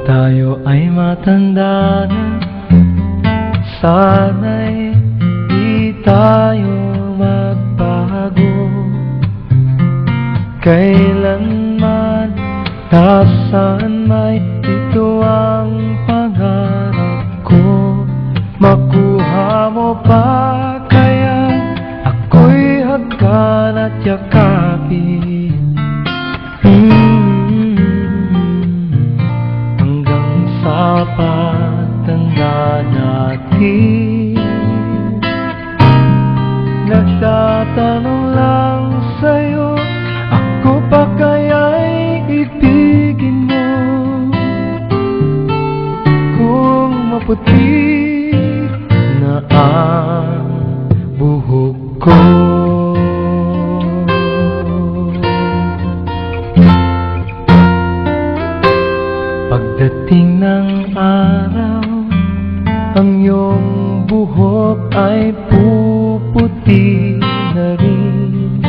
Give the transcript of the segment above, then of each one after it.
tayo ay matanda na, sana'y di tayo magbago. Kailanman, nasaan may ito ang pangarap ko. Makuha mo pa kaya ako'y hagkan at yakapin, hanggang sa pagtanda natin. Nagtatanong lang sa'yo, ako pa kaya'y ibigin mo? Kung maputi na ang buhok ko, pagdating ng araw, ang iyong buhok ay puputi na rin.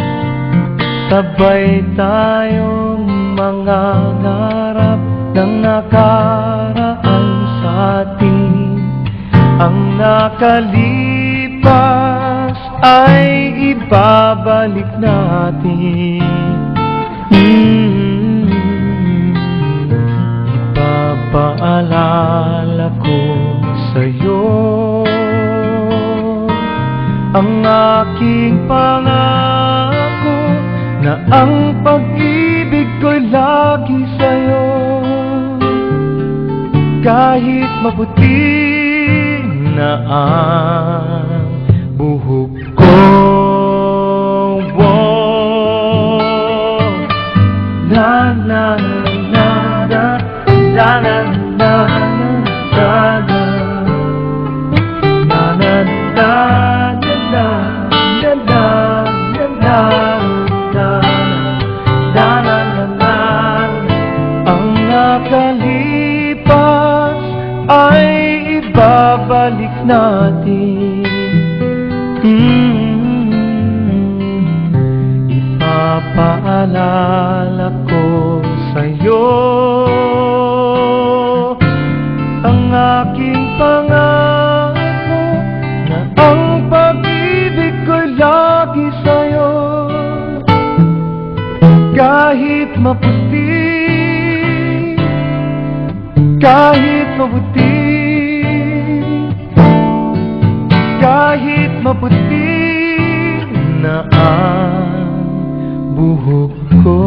Sabay tayong mangangarap ng nakaraan sa atin. Ang nakalipas ay ibabalik natin. Ipapaalala ko sa'yo ang aking pangako, na ang pag-ibig ko'y lagi sa'yo. Kahit maputi na ang buhok ko, na na na na na na na babalik natin. Ipapaalala ko sa'yo ang aking pangako, na ang pag-ibig ko'y lagi sa'yo. Kahit maputi, kahit maputi, kahit maputi na ang buhok ko.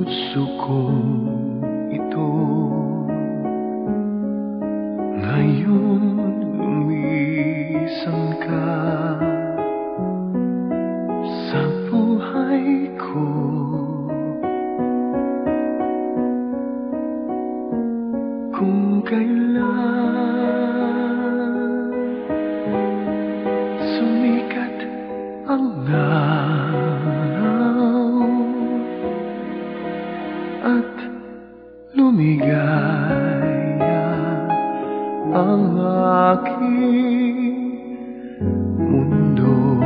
puso ko ito. Ngayon lumisan ka sa buhay ko. Kung kailan sumikat ang araw at lumigaya ang aking mundo,